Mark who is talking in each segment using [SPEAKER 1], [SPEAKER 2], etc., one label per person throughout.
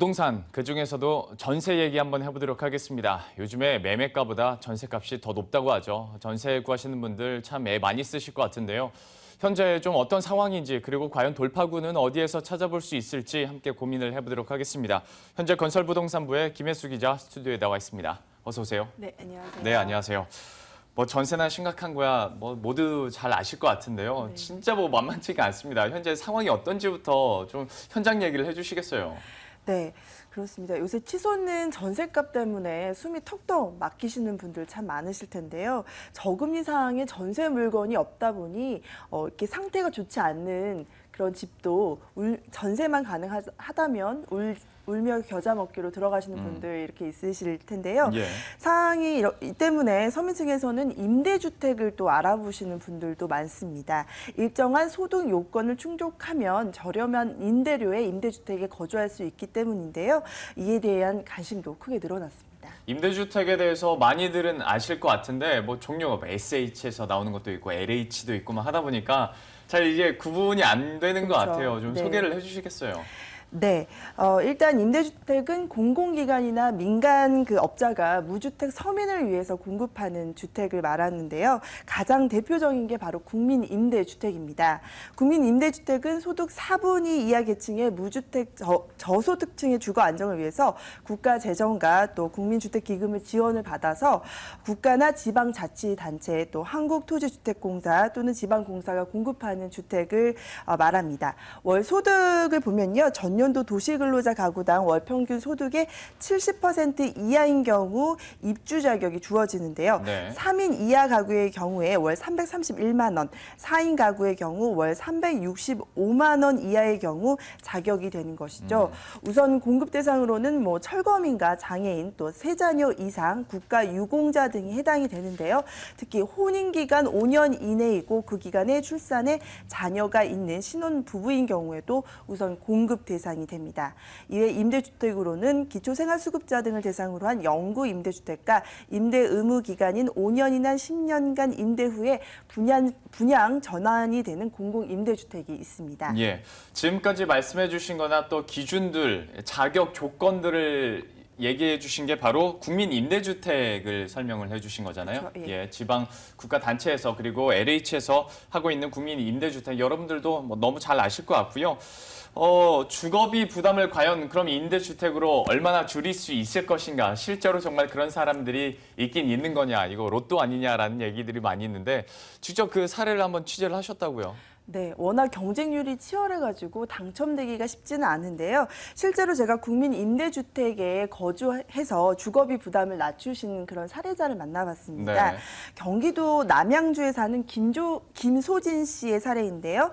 [SPEAKER 1] 부동산, 그중에서도 전세 얘기 한번 해보도록 하겠습니다. 요즘에 매매가보다 전세값이 더 높다고 하죠. 전세 구하시는 분들 참 애 많이 쓰실 것 같은데요. 현재 좀 어떤 상황인지, 그리고 과연 돌파구는 어디에서 찾아볼 수 있을지 함께 고민을 해보도록 하겠습니다. 현재 건설부동산부의 김혜수 기자 스튜디오에 나와 있습니다. 어서 오세요.
[SPEAKER 2] 네, 안녕하세요.
[SPEAKER 1] 네, 안녕하세요. 전세나 심각한 거야 모두 잘 아실 것 같은데요.
[SPEAKER 2] 네.
[SPEAKER 1] 진짜 만만치가 않습니다. 현재 상황이 어떤지부터 좀 현장 얘기를 해주시겠어요?
[SPEAKER 2] 네, 그렇습니다. 요새 치솟는 전셋값 때문에 숨이 턱턱 막히시는 분들 참 많으실 텐데요. 저금리 상황에 전세 물건이 없다 보니 이렇게 상태가 좋지 않는 그런 집도 전세만 가능하다면 울며 겨자 먹기로 들어가시는 분들 이렇게 있으실 텐데요.
[SPEAKER 1] 예.
[SPEAKER 2] 상황이 이 때문에 서민층에서는 임대주택을 또 알아보시는 분들도 많습니다. 일정한 소득 요건을 충족하면 저렴한 임대료에 임대주택에 거주할 수 있기 때문인데요. 이에 대한 관심도 크게 늘어났습니다.
[SPEAKER 1] 임대주택에 대해서 많이들은 아실 것 같은데 종류가 SH에서 나오는 것도 있고 LH도 있고 하다 보니까 잘 이게 구분이 안 되는 것
[SPEAKER 2] 그렇죠.
[SPEAKER 1] 같아요. 좀
[SPEAKER 2] 네.
[SPEAKER 1] 소개를 해주시겠어요?
[SPEAKER 2] 네, 일단 임대주택은 공공기관이나 민간 업자가 무주택 서민을 위해서 공급하는 주택을 말하는데요. 가장 대표적인 게 바로 국민임대주택입니다. 국민임대주택은 소득 4분위 이하 계층의 무주택 저소득층의 주거 안정을 위해서 국가 재정과 또 국민주택기금을 지원을 받아서 국가나 지방자치단체 또 한국토지주택공사 또는 지방공사가 공급하는 주택을 말합니다. 월 소득을 보면요. 전년도 도시근로자 가구당 월 평균 소득의 70% 이하인 경우 입주 자격이 주어지는데요.
[SPEAKER 1] 네.
[SPEAKER 2] 3인 이하 가구의 경우에 월 331만 원, 4인 가구의 경우 월 365만 원 이하의 경우 자격이 되는 것이죠. 우선 공급 대상으로는 철거민과 장애인, 또 세자녀 이상, 국가 유공자 등이 해당이 되는데요. 특히 혼인기간 5년 이내이고 그 기간에 출산에 자녀가 있는 신혼 부부인 경우에도 우선 공급 대상이 됩니다. 이외 임대주택으로는 기초생활수급자 등을 대상으로 한 영구 임대주택과 임대 의무 기간인 5년이나 10년간 임대 후에 분양 전환이 되는 공공임대주택이 있습니다.
[SPEAKER 1] 예, 지금까지 말씀해 주신 거나 또 기준들, 자격 조건들을 얘기해 주신 게 바로 국민임대주택을 설명을 해 주신 거잖아요.
[SPEAKER 2] 그렇죠, 예.
[SPEAKER 1] 예, 지방 국가단체에서 그리고 LH에서 하고 있는 국민임대주택 여러분들도 너무 잘 아실 것 같고요. 주거비 부담을 과연 그럼 임대주택으로 얼마나 줄일 수 있을 것인가? 실제로 정말 그런 사람들이 있긴 있는 거냐? 이거 로또 아니냐라는 얘기들이 많이 있는데 직접 그 사례를 한번 취재를 하셨다고요?
[SPEAKER 2] 네, 워낙 경쟁률이 치열해가지고 당첨되기가 쉽지는 않은데요. 실제로 제가 국민임대주택에 거주해서 주거비 부담을 낮추시는 그런 사례자를 만나봤습니다.
[SPEAKER 1] 네.
[SPEAKER 2] 경기도 남양주에 사는 김소진 씨의 사례인데요.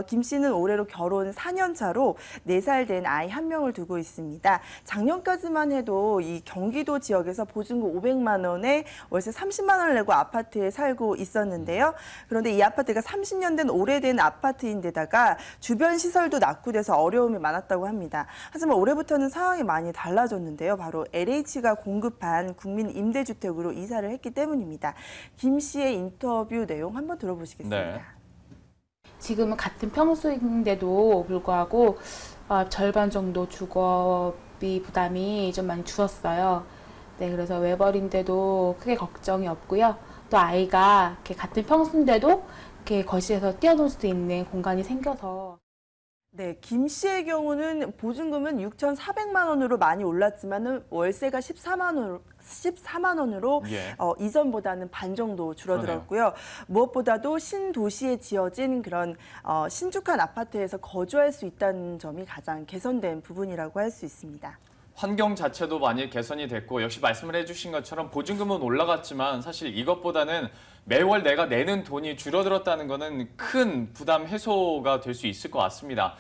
[SPEAKER 2] 김 씨는 올해로 결혼 4년 차로 4살 된 아이 1명을 두고 있습니다. 작년까지만 해도 이 경기도 지역에서 보증금 500만 원에 월세 30만 원을 내고 아파트에 살고 있었는데요. 그런데 이 아파트가 30년 된 오래된 아파트인데다가 주변 시설도 낙후돼서 어려움이 많았다고 합니다. 하지만 올해부터는 상황이 많이 달라졌는데요. 바로 LH가 공급한 국민임대주택으로 이사를 했기 때문입니다. 김 씨의 인터뷰 내용 한번 들어보시겠습니다.
[SPEAKER 1] 네.
[SPEAKER 3] 지금은 같은 평수인데도 불구하고 절반 정도 주거비 부담이 좀 많이 줄었어요. 네, 그래서 외벌인데도 크게 걱정이 없고요. 또 아이가 이렇게 같은 평수인데도 이렇게 거실에서 뛰어놀 수 있는 공간이 생겨서.
[SPEAKER 2] 네, 김 씨의 경우는 보증금은 6,400만 원으로 많이 올랐지만 월세가 14만 원으로
[SPEAKER 1] 예.
[SPEAKER 2] 이전보다는 반 정도 줄어들었고요. 무엇보다도 신도시에 지어진 그런 신축한 아파트에서 거주할 수 있다는 점이 가장 개선된 부분이라고 할 수 있습니다.
[SPEAKER 1] 환경 자체도 많이 개선이 됐고 역시 말씀을 해주신 것처럼 보증금은 올라갔지만 사실 이것보다는 매월 내가 내는 돈이 줄어들었다는 거는 큰 부담 해소가 될 수 있을 것 같습니다.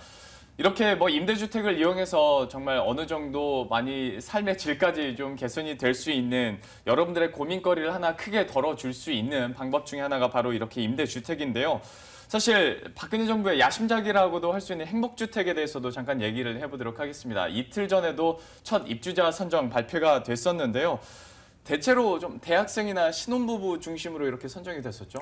[SPEAKER 1] 이렇게 임대주택을 이용해서 정말 어느 정도 많이 삶의 질까지 좀 개선이 될 수 있는 여러분들의 고민거리를 하나 크게 덜어줄 수 있는 방법 중에 하나가 바로 이렇게 임대주택인데요. 사실 박근혜 정부의 야심작이라고도 할 수 있는 행복주택에 대해서도 잠깐 얘기를 해보도록 하겠습니다. 이틀 전에도 첫 입주자 선정 발표가 됐었는데요. 대체로 좀 대학생이나 신혼부부 중심으로 이렇게 선정이 됐었죠.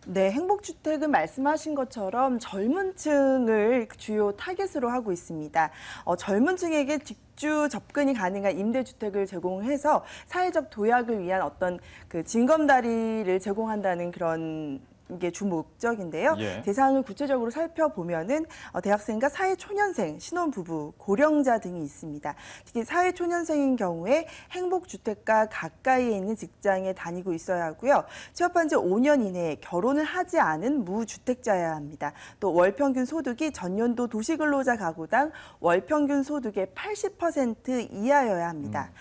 [SPEAKER 2] 네, 행복주택은 말씀하신 것처럼 젊은 층을 주요 타겟으로 하고 있습니다. 젊은 층에게 직주 접근이 가능한 임대주택을 제공해서 사회적 도약을 위한 어떤 그 징검다리를 제공한다는 그런 게 주 목적인데요.
[SPEAKER 1] 예.
[SPEAKER 2] 대상을 구체적으로 살펴보면은 대학생과 사회초년생, 신혼부부, 고령자 등이 있습니다. 특히 사회초년생인 경우에 행복주택과 가까이에 있는 직장에 다니고 있어야 하고요. 취업한 지 5년 이내에 결혼을 하지 않은 무주택자여야 합니다. 또 월평균 소득이 전년도 도시근로자 가구당 월평균 소득의 80% 이하여야 합니다.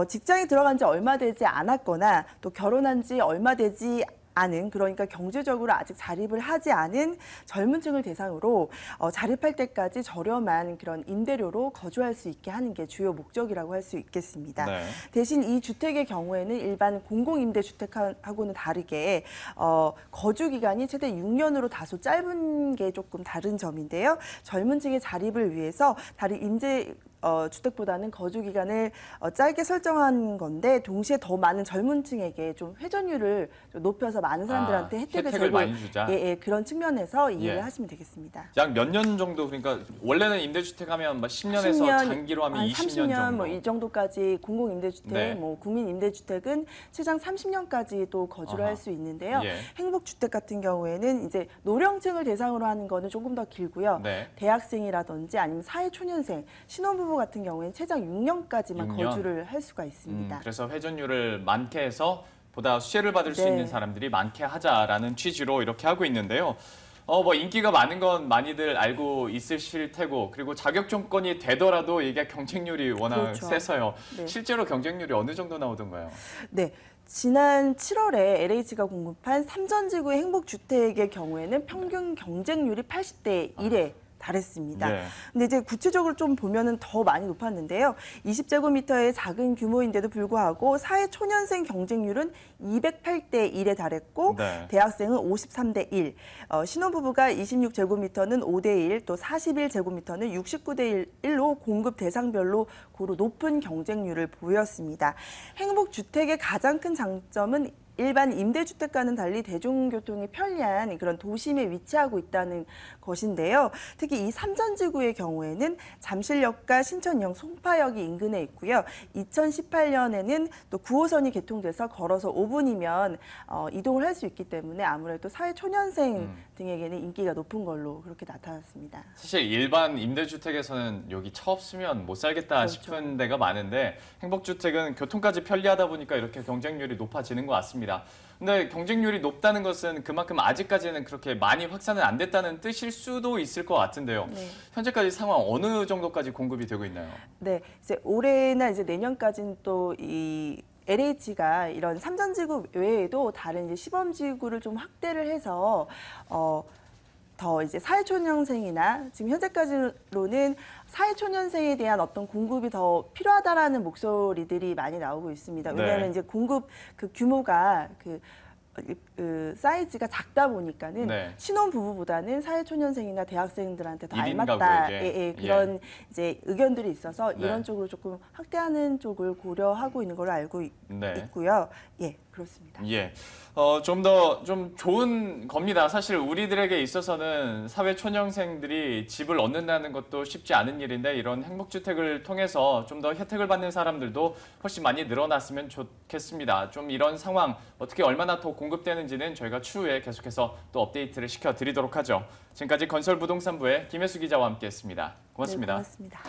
[SPEAKER 2] 직장에 들어간 지 얼마 되지 않았거나 또 결혼한 지 얼마 되지 않은, 그러니까 경제적으로 아직 자립을 하지 않은 젊은 층을 대상으로 자립할 때까지 저렴한 그런 임대료로 거주할 수 있게 하는 게 주요 목적이라고 할 수 있겠습니다.
[SPEAKER 1] 네.
[SPEAKER 2] 대신 이 주택의 경우에는 일반 공공임대주택하고는 다르게 거주 기간이 최대 6년으로 다소 짧은 게 조금 다른 점인데요. 젊은 층의 자립을 위해서 다른 임대 주택보다는 거주 기간을 짧게 설정한 건데 동시에 더 많은 젊은 층에게 좀 회전율을 좀 높여서 많은 사람들한테
[SPEAKER 1] 혜택을 많이 주자.
[SPEAKER 2] 예, 그런 측면에서 이해를
[SPEAKER 1] 예.
[SPEAKER 2] 하시면 되겠습니다.
[SPEAKER 1] 약 몇 년 정도, 그러니까 원래는 임대주택 하면 막 10년에서
[SPEAKER 2] 10년,
[SPEAKER 1] 장기로 하면
[SPEAKER 2] 한
[SPEAKER 1] 20년
[SPEAKER 2] 30년
[SPEAKER 1] 정도.
[SPEAKER 2] 뭐 이 정도까지 공공임대주택,
[SPEAKER 1] 네.
[SPEAKER 2] 뭐 국민임대주택은 최장 30년까지도 거주를
[SPEAKER 1] 아하.
[SPEAKER 2] 할 수 있는데요.
[SPEAKER 1] 예.
[SPEAKER 2] 행복주택 같은 경우에는 이제 노령층을 대상으로 하는 거는 조금 더 길고요.
[SPEAKER 1] 네.
[SPEAKER 2] 대학생이라든지 아니면 사회초년생, 신혼부부 같은 경우에는 최장 6년까지만
[SPEAKER 1] 6년?
[SPEAKER 2] 거주를 할 수가 있습니다.
[SPEAKER 1] 그래서 회전율을 많게 해서 보다 수혜를 받을 수
[SPEAKER 2] 네.
[SPEAKER 1] 있는 사람들이 많게 하자라는 취지로 이렇게 하고 있는데요. 뭐 인기가 많은 건 많이들 알고 있으실 테고, 그리고 자격 조건이 되더라도 이게 경쟁률이 워낙
[SPEAKER 2] 그렇죠.
[SPEAKER 1] 세서요.
[SPEAKER 2] 네.
[SPEAKER 1] 실제로 경쟁률이 어느 정도 나오던가요?
[SPEAKER 2] 네. 지난 7월에 LH가 공급한 삼전지구의 행복주택의 경우에는 평균 경쟁률이 80대 1에 달했습니다.
[SPEAKER 1] 네.
[SPEAKER 2] 근데 이제 구체적으로 좀 보면은 더 많이 높았는데요. 20제곱미터의 작은 규모인데도 불구하고 사회초년생 경쟁률은 208대 1에 달했고
[SPEAKER 1] 네.
[SPEAKER 2] 대학생은 53대 1, 신혼부부가 26제곱미터는 5대 1, 또 41제곱미터는 69대 1로 공급 대상별로 고루 높은 경쟁률을 보였습니다. 행복주택의 가장 큰 장점은 일반 임대주택과는 달리 대중교통이 편리한 그런 도심에 위치하고 있다는 것인데요. 특히 이 삼전지구의 경우에는 잠실역과 신천역, 송파역이 인근에 있고요. 2018년에는 또 9호선이 개통돼서 걸어서 5분이면 이동을 할 수 있기 때문에 아무래도 사회초년생 등에게는 인기가 높은 걸로 그렇게 나타났습니다.
[SPEAKER 1] 사실 일반 임대주택에서는 여기 차 없으면 못 살겠다
[SPEAKER 2] 그렇죠.
[SPEAKER 1] 싶은 데가 많은데, 행복주택은 교통까지 편리하다 보니까 이렇게 경쟁률이 높아지는 것 같습니다. 근데 경쟁률이 높다는 것은 그만큼 아직까지는 그렇게 많이 확산은 안 됐다는 뜻일 수도 있을 것 같은데요.
[SPEAKER 2] 네.
[SPEAKER 1] 현재까지 상황 어느 정도까지 공급이 되고 있나요?
[SPEAKER 2] 네, 이제 올해나 이제 내년까지는 또 이 LH가 이런 삼전지구 외에도 다른 이제 시범지구를 좀 확대를 해서 더 이제 사회초년생이나 지금 현재까지로는 사회초년생에 대한 어떤 공급이 더 필요하다라는 목소리들이 많이 나오고 있습니다. 왜냐하면
[SPEAKER 1] 네.
[SPEAKER 2] 이제 공급 그 규모가 그 사이즈가 작다 보니까는
[SPEAKER 1] 네.
[SPEAKER 2] 신혼부부보다는 사회초년생이나 대학생들한테 더
[SPEAKER 1] 1인
[SPEAKER 2] 알맞다,
[SPEAKER 1] 가구에게.
[SPEAKER 2] 그런 이제 의견들이 있어서
[SPEAKER 1] 네.
[SPEAKER 2] 이런 쪽으로 조금 확대하는 쪽을 고려하고 있는 걸로 알고
[SPEAKER 1] 네.
[SPEAKER 2] 있고요. 예, 그렇습니다.
[SPEAKER 1] 예. 좀 더 좀 좋은 겁니다. 사실 우리들에게 있어서는 사회 초년생들이 집을 얻는다는 것도 쉽지 않은 일인데, 이런 행복주택을 통해서 좀 더 혜택을 받는 사람들도 훨씬 많이 늘어났으면 좋겠습니다. 좀 이런 상황 어떻게 얼마나 더 공급되는지는 저희가 추후에 계속해서 또 업데이트를 시켜드리도록 하죠. 지금까지 건설부동산부의 김혜수 기자와 함께했습니다. 고맙습니다.
[SPEAKER 2] 네, 고맙습니다.